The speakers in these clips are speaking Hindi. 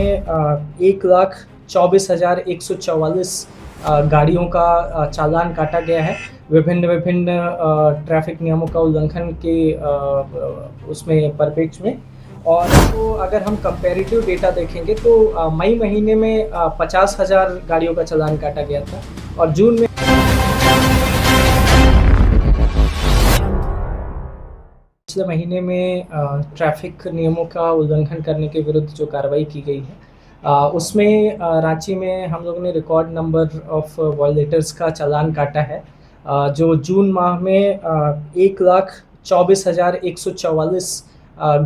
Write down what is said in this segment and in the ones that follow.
में 1,24,144 गाड़ियों का चालान काटा गया है। विभिन्न विभिन्न ट्रैफ़िक नियमों का उल्लंघन के उसमें परिप्रेक्ष्य में। और तो अगर हम कंपैरेटिव डेटा देखेंगे तो मई महीने में 50,000 गाड़ियों का चालान काटा गया था और जून में पिछले महीने में ट्रैफ़िक नियमों का उल्लंघन करने के विरुद्ध जो कार्रवाई की गई है उसमें रांची में हम लोगों ने रिकॉर्ड नंबर ऑफ वायलेटर्स का चालान काटा है, जो जून माह में 1,24,144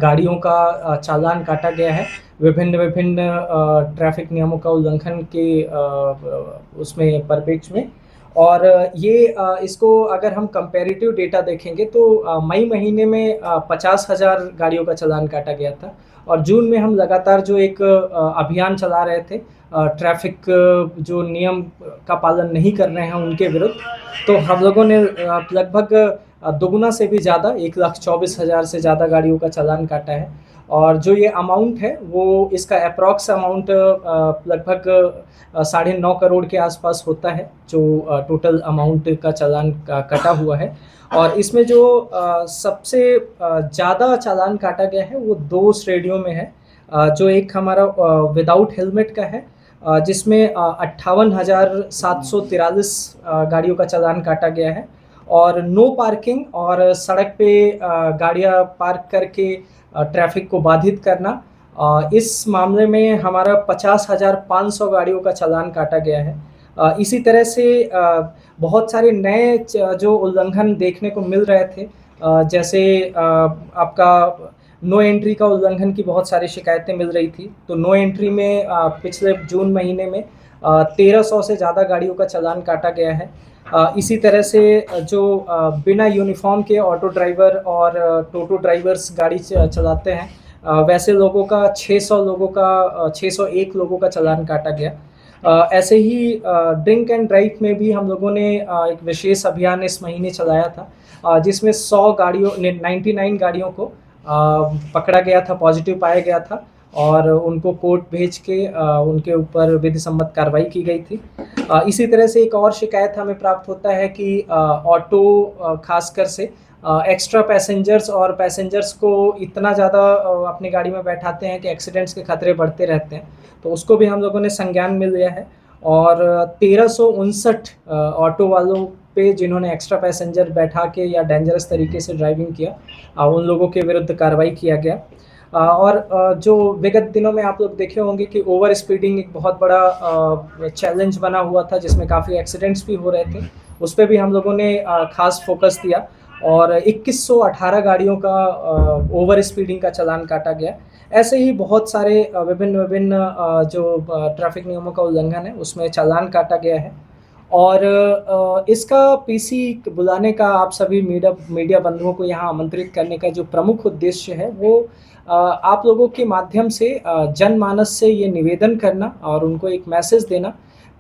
गाड़ियों का चालान काटा गया है। विभिन्न विभिन्न ट्रैफ़िक नियमों का उल्लंघन के उसमें परिप्रेक्ष्य में। और ये इसको अगर हम कंपैरेटिव डेटा देखेंगे तो मई महीने में 50,000 गाड़ियों का चालान काटा गया था और जून में हम लगातार जो एक अभियान चला रहे थे ट्रैफ़िक जो नियम का पालन नहीं कर रहे हैं उनके विरुद्ध, तो हम लोगों ने लगभग दोगुना से भी ज़्यादा 1,24,000 से ज़्यादा गाड़ियों का चालान काटा है। और जो ये अमाउंट है वो इसका एप्रॉक्स अमाउंट लगभग 9.5 करोड़ के आसपास होता है, जो टोटल अमाउंट का चालान कटा हुआ है। और इसमें जो सबसे ज़्यादा चालान काटा गया है वो 2 श्रेणियों में है। जो एक हमारा विदाउट हेलमेट का है, जिसमें 58,743 गाड़ियों का चालान काटा गया है। और नो पार्किंग और सड़क पे गाड़ियाँ पार्क करके ट्रैफ़िक को बाधित करना, इस मामले में हमारा 50,500 गाड़ियों का चालान काटा गया है। इसी तरह से बहुत सारे नए जो उल्लंघन देखने को मिल रहे थे, जैसे आपका नो एंट्री का उल्लंघन की बहुत सारी शिकायतें मिल रही थी। तो नो एंट्री में पिछले जून महीने में 1,300 से ज़्यादा गाड़ियों का चालान काटा गया है। इसी तरह से जो बिना यूनिफ़ॉर्म के ऑटो ड्राइवर और टोटो ड्राइवर्स गाड़ी चलाते हैं, वैसे लोगों का 601 लोगों का चालान काटा गया। ऐसे ही ड्रिंक एंड ड्राइव में भी हम लोगों ने एक विशेष अभियान इस महीने चलाया था, जिसमें 99 गाड़ियों को पकड़ा गया था, पॉजिटिव पाया गया था और उनको कोर्ट भेज के उनके ऊपर विधि सम्मत कार्रवाई की गई थी। इसी तरह से एक और शिकायत हमें प्राप्त होता है कि ऑटो खासकर से एक्स्ट्रा पैसेंजर्स और पैसेंजर्स को इतना ज़्यादा अपनी गाड़ी में बैठाते हैं कि एक्सीडेंट्स के खतरे बढ़ते रहते हैं, तो उसको भी हम लोगों ने संज्ञान में लिया है। और 1359 ऑटो वालों पे जिन्होंने एक्स्ट्रा पैसेंजर बैठा के या डेंजरस तरीके से ड्राइविंग किया, उन लोगों के विरुद्ध कार्रवाई किया गया। और जो विगत दिनों में आप लोग देखे होंगे कि ओवर स्पीडिंग एक बहुत बड़ा चैलेंज बना हुआ था, जिसमें काफ़ी एक्सीडेंट्स भी हो रहे थे, उस पे भी हम लोगों ने ख़ास फोकस दिया और 2118 गाड़ियों का ओवर स्पीडिंग का चालान काटा गया। ऐसे ही बहुत सारे विभिन्न जो ट्रैफ़िक नियमों का उल्लंघन है उसमें चालान काटा गया है। और इसका पीसी बुलाने का, आप सभी मीडिया बंधुओं को यहाँ आमंत्रित करने का जो प्रमुख उद्देश्य है वो आप लोगों के माध्यम से जनमानस से ये निवेदन करना और उनको एक मैसेज देना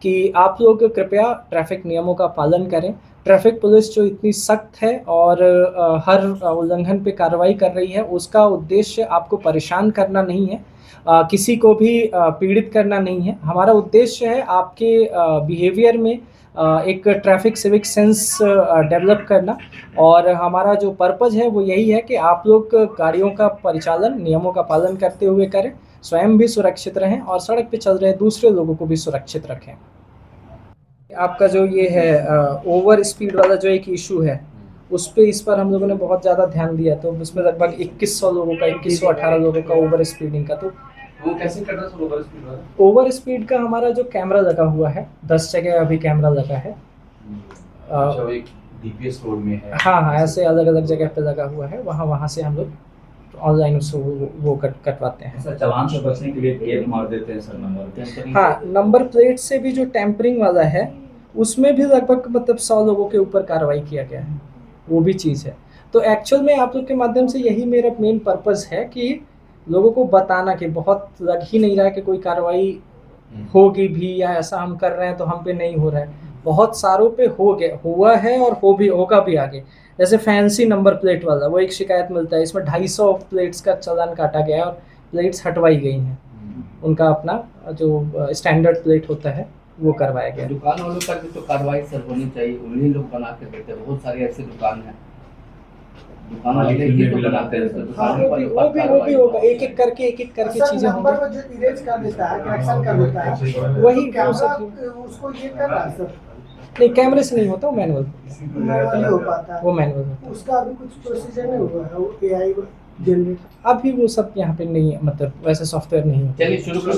कि आप लोग कृपया ट्रैफ़िक नियमों का पालन करें। ट्रैफ़िक पुलिस जो इतनी सख्त है और हर उल्लंघन पे कार्रवाई कर रही है, उसका उद्देश्य आपको परेशान करना नहीं है, किसी को भी पीड़ित करना नहीं है। हमारा उद्देश्य है आपके बिहेवियर में एक ट्रैफ़िक सिविक सेंस डेवलप करना, और हमारा जो पर्पज़ है वो यही है कि आप लोग गाड़ियों का परिचालन नियमों का पालन करते हुए करें, स्वयं भी सुरक्षित रहें और सड़क पे चल रहे दूसरे लोगों को भी सुरक्षित रखें। आपका जो ये है ओवर स्पीड वाला जो एक इशू है, इस पर हम लोगों ने बहुत ज़्यादा ध्यान दिया, तो उसमें लगभग 2100 लोगों का 2118 लोगों का ओवर स्पीडिंग का। तो वो कैसे करना है ओवर स्पीड वाला? ओवर स्पीड का हमारा जो कैमरा लगा हुआ है, 10 जगह अभी कैमरा लगा है। अच्छा, एक डीपीएस रोड में है। हाँ, ऐसे अलग-अलग जगह पे लगा हुआ है, वहाँ से हम लोग ऑनलाइन उसको वो कटवाते हैं। सर, चालान से बचने के लिए टेप मार देते हैं सर नंबर। हाँ, नंबर प्लेट से भी जो टेम्परिंग वाला है उसमें भी लगभग मतलब 100 लोगों के ऊपर कार्रवाई किया गया है, वो भी चीज़ है। तो एक्चुअल में आप लोग के माध्यम से यही मेरा मेन पर्पज़ है कि लोगों को बताना कि बहुत लग ही नहीं रहा है कि कोई कार्रवाई होगी भी या ऐसा हम कर रहे हैं तो हम पे नहीं हो रहा है। बहुत सारों पे हुआ है और होगा भी आगे। जैसे फैंसी नंबर प्लेट वाला वो एक शिकायत मिलता है, इसमें 250 प्लेट्स का चालान काटा गया है और प्लेट्स हटवाई गई हैं। उनका अपना जो स्टैंडर्ड प्लेट होता है वो करवाया गया। दुकान वालों पर भी तो कार्रवाई सर होनी चाहिए, उन्हीं लोग बना के देते हैं, बहुत सारी ऐसी दुकान है, दुकान वाले ही तो बनाते हैं सर, हाँ, दुकान वालों पर वो भी कार्रवाई होगा, एक एक करके चीजें नंबर होंगी। में जो इरेज कर देता है, करेक्शन कर देता है, वही तो कैमरा उसको ये कर रहा है सर, नहीं, कैमरे से नहीं होता, वो मैनुअल, मैनुअली हो पाता है। वो मैनुअल होता उसका अभी कुछ प्रोसीजर नहीं हुआ है, वो एआई जनरेट। है। अभी वो सब यहाँ पे नहीं है, मतलब वैसे सॉफ्टवेयर नहीं होता। चलिए शुरू करिए।